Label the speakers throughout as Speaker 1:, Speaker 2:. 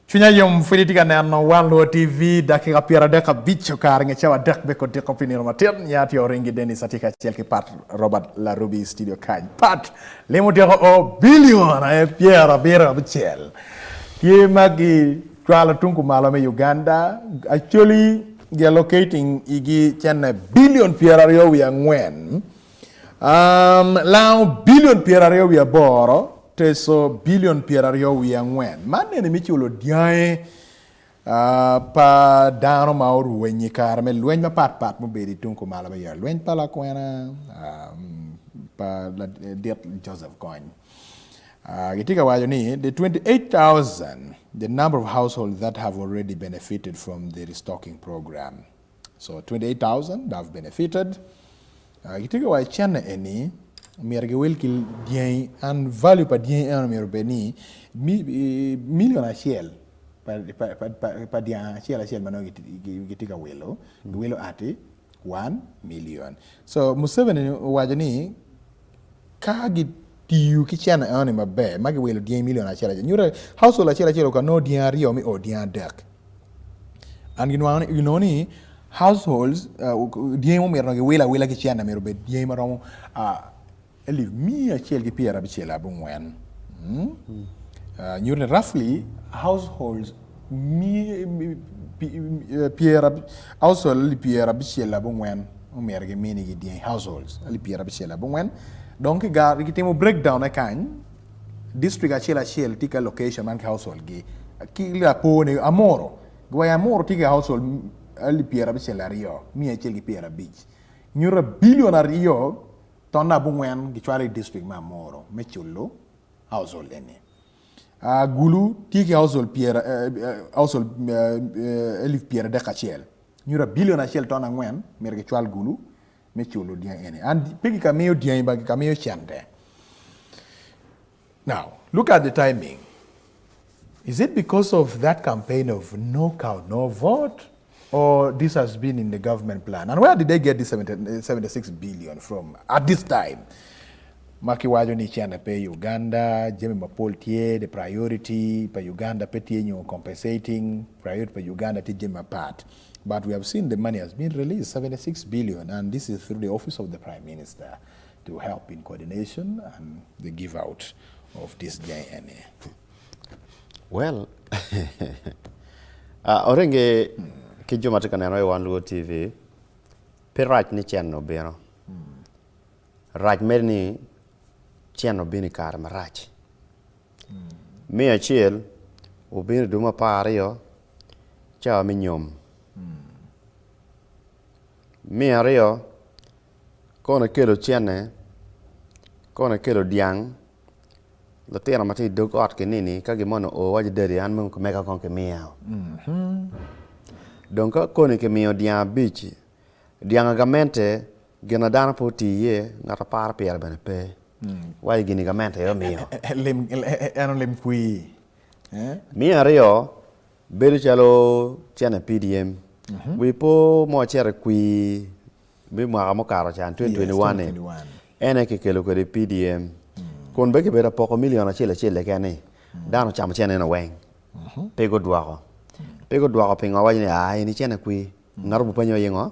Speaker 1: Chunya yom filitika nano Wanu TV dakika piara deka bicho kar ngechawa dek beko deko piniro matin nyati oringi deni satika chelki Pat Robert La Ruby studio kany Pat lemo deko o billion piara bira bichel ye magi kwala tunku malo me Uganda actually they are locating igi chene billion piara rio we ngwen lao billion piara rio we boro teso billion pierario wi angwen mane ne michulo Dyang pa dano ma oru wenyi kar me lweny ma pat mo bedi tunko mala me lweny pala kwena pa la det Joseph coin gitika wajo ni the 28,000 the number of households that have already benefited from the restocking program, so 28,000 have benefited gitika wajo chana eni merge welkil Dyang and value pa Dyang en mer beni million a shell pa Dyang shell mano gitika welo ati 1 million. So Museveni wajani kagi tiu kichana en mabe magi welo Dyang million a shell nyura household a shell ka no Dyang rio mi o Dyang dek and you know ni households Dyang mo mer no wela kichana mer be Dyang maromo live me a child piera bichela bungwen. Roughly households piera household piera bichela bungwen umerge mini Dyang households ali piera bichela bungwen donc gar kitemo breakdown a kan district a chela tika location man household gi ki la pone amoro goya amoro tika household ali piera bichela rio mi a child piera beach nyura billionaire rio tonna bungwen gichwali district ma moro mechulo household ene Gulu tiki household piera household elif piera de kachel nyura billion a shell tonna ngwen merge chwal Gulu mechulo Dyang ene and pigi kameo Dyang ba kameo chande. Now look at the timing. Is it because of that campaign of no cow no vote, or this has been in the government plan? And where did they get this 76 billion from at this time? Maki wajo ni chana pe Uganda, jemi mapoltie, the priority pa Uganda peti nyo compensating, priority pa Uganda ti jemi part. But we have seen the money has been released, 76 billion, and this is through the office of the Prime Minister to help in coordination and the give out of this Dyang.
Speaker 2: Well, orenge kijo matika neno Wanu TV pe rach ni channel bino rach merni channel bini kar marach mi achiel ubini duma pariyo cha mi nyom mi ariyo kona kelo channel kona kelo Dyang la tera mati dog ot ke nini ka gimono o waje deri an mun ko meka kon ke miao donc koni ke mio Dyang beach Dyang Gamente gena dana poti ye ngata par pier bene pe wai gini Gamente yo mio
Speaker 1: lim kui
Speaker 2: mi ario beri chalo chana PDM we po mo chere kui bi mo karo chan 2021 ene ke kelo ko de PDM kon beke bera poko million achele kene dano chama chene na weng pego duako pinga wajini ai ni chene kui ngarubu panyo yengo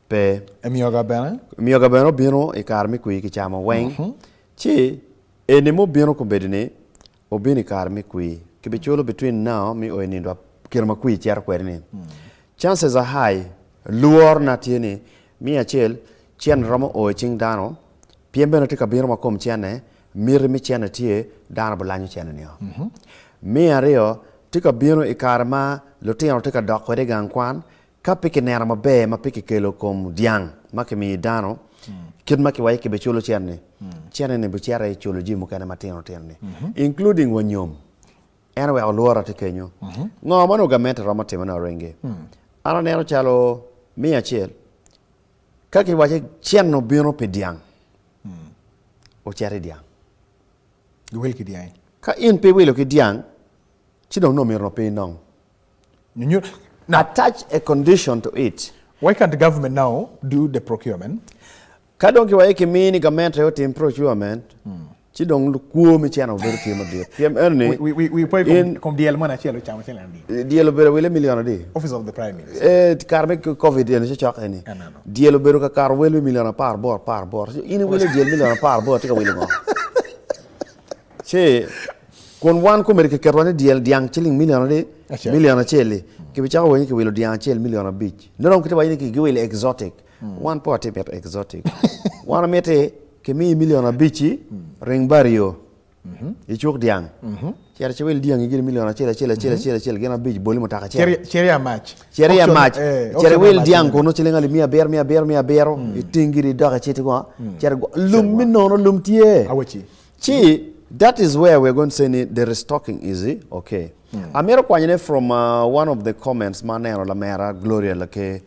Speaker 2: pe
Speaker 1: emioga
Speaker 2: beno bino e karmi kui ki chama weng chi enemo bino ko bedine obini karmi kui ki bicholo between now mi o enindo kirma kui cher kwerni chances are high luor na tiene mi achel chen romo o ching dano piembe tika bino makom chene mir mi chene tie dana bulanyo chene niyo mi ario tika bino e karma lotino tika dokwede gankwan ka piki nera mabe ma piki kelo kom Dyang maki mi dano kid maki wai ke bechulo chene ne buchara e chulo jimu kana matino tene including wanyom anyway olora tikenyo ngo mano Gamente roma temana renge ana nero chalo mi achiel kaki wache chien no bino pe Dyang o chare Dyang
Speaker 1: welki Dyang
Speaker 2: ka in pe welo ki Dyang chido no mi ro pe nong
Speaker 1: now
Speaker 2: attach a condition to it.
Speaker 1: Why can't the government now do the procurement?
Speaker 2: Kadonki wa eki mini Gamente yo team procurement Ci dong kuo mi channel very team of the PM
Speaker 1: we pay come deal mana chelo chama chelandi
Speaker 2: deal bero wele million di
Speaker 1: office of the prime minister
Speaker 2: karme covid ene ci chok ene deal bero ka kar wele million par bor ini wele deal million par bor tika wele ngo che kon wan ko mer ke kerwane deal Dyang chilling million di million cheli ke bi chawo ni ke wele Dyang chel million beach no ron kete wayni ke wele exotic one pot exotic wan mete ke mi million beach ring barrio ichuk Dyang cher chewel Dyang igir million chela gena beach boli motaka
Speaker 1: cheria match
Speaker 2: cherwel Dyang kono chelengali mia ber itingiri daga chete ko cher lum minono lum tie
Speaker 1: awachi
Speaker 2: chi that is where we're going to say the restocking easy okay amero kwanyene from one of the comments manero la mera Gloria lake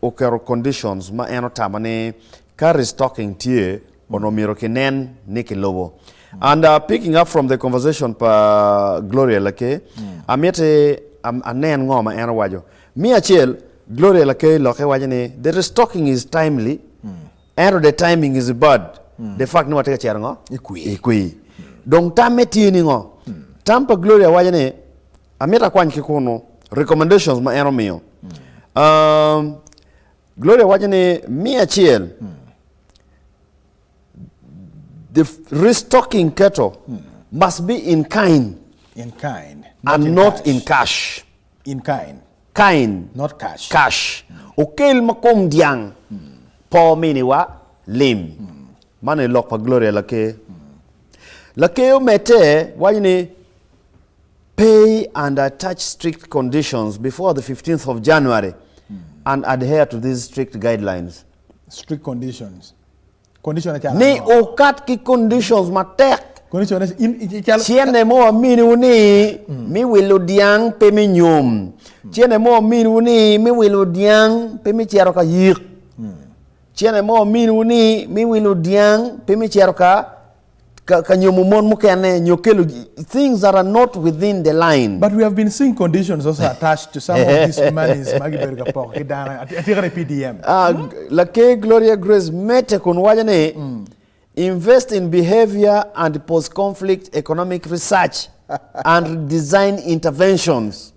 Speaker 2: okero conditions ma eno tamane ka restocking tie onomiro kenen niki lobo and picking up from the conversation pa Gloria lake amete anen ngoma eno wajo mi achiel Gloria lake loke wajane the restocking is timely and the timing is bad the fact no wateka cherngo ikui donc tameti ni ngo tampa Gloria wajane ameta kwany kikono recommendations ma eno mio Gloria wajane mi achiel the restocking cattle must be in kind and not in cash.
Speaker 1: Not cash.
Speaker 2: Cash. Okel makom Dyang po miniwa lim. Mane lok pa Gloria lake. Lake omete wajini pay and attach strict conditions before the 15th of January and adhere to these strict guidelines.
Speaker 1: Strict conditions.
Speaker 2: Ni okat ki conditions matek.
Speaker 1: Conditions
Speaker 2: Chiene mo mini uni mi wilo Dyang pe mi nyum. Chiene mo mini uni mi wilo Dyang pe mi chero ka yik. Chiene mo mini uni mi wilo Dyang pe mi chero ka nyumumon mukene nyokelu things that are not within the line.
Speaker 1: But we have been seeing conditions also attached to some of these monies. PDM.
Speaker 2: Lake Gloria Grace mete kunwajane invest in behavior and post-conflict economic research and design interventions.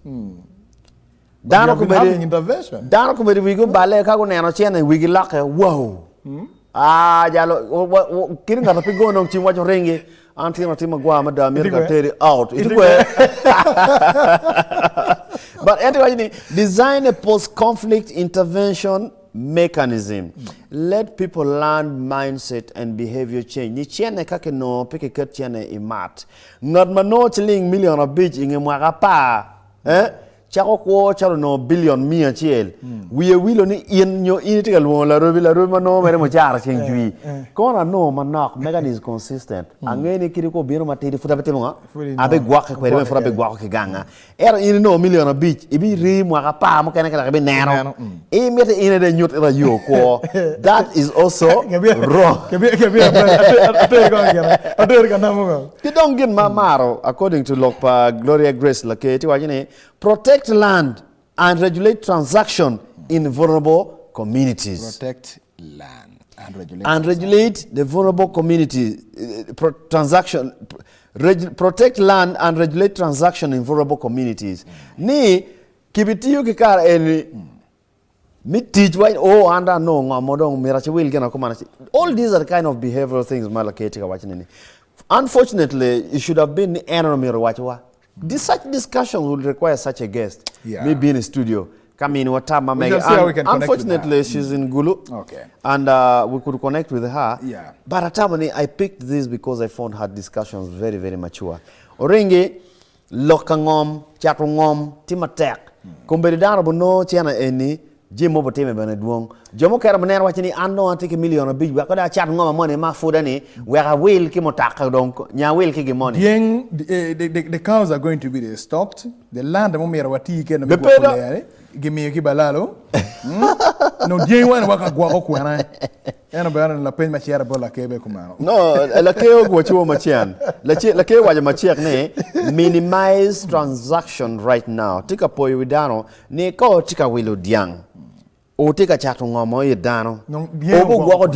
Speaker 1: Dano kumeri
Speaker 2: wigo bale kako neno chene wigi lake wow. Jalo kiri ngata pigo nong chimwacho rengi antima tima gwa madam America teri out itukwe but anyway design a post-conflict intervention mechanism let people learn mindset and behavior change ni chene kake no peke ket chene imat not mano chilling million of beach inge mwaka pa chako ko charo no billion mia chiel we wilo ni in nyo initika la robi mano mere mo chara chenjui kona no manak mechanism consistent angeni kiriko biro matiri futa betelonga abe gwak ko re fura be gwak ke ganga era in no million of beach ibi ri mo ka pa mo kene kala be nero e mete ine de nyot era yo ko that is also wrong don't get mamaro according to Lokpa Gloria Grace Laketi wajine protect land and regulate transaction in vulnerable communities.
Speaker 1: Protect land
Speaker 2: and regulate the vulnerable community protect land and regulate transaction in vulnerable communities. Ni kibitiyo kikara eni mi teach why anda no ngamodong mirachi will gena komana. All these are the kind of behavioral things malaketi ka wachineni. Unfortunately, it should have been the enemy watchwa. Such discussion would require such a guest. Maybe in a studio. Come in what time unfortunately she's in Culu.
Speaker 1: Okay.
Speaker 2: And we could connect with her.
Speaker 1: Yeah.
Speaker 2: But at time I picked this because I found her discussions very, very mature. Oringi lokangom, chatungom, timatek. Komberidana bono chiana eni jimo boteme bana duong. Jomo kera manera wachini ando antike million of big wa kada chat ngoma money ma food ani wera will ki motaka donc nya will ki money.
Speaker 1: Dyang the cows are going to be restocked. The land mo mera wati ke no gimi ki balalo. No Dyang wana waka gwa ko kwana. Ena bayana la pen machiara bola kebe kumano.
Speaker 2: No, la keo go chiwo machian. La keo waje machiak ne minimize transaction right now. Tika poyo widano ne ko tika wilo Dyang. O tika chatu ngomo yedano.
Speaker 1: Obo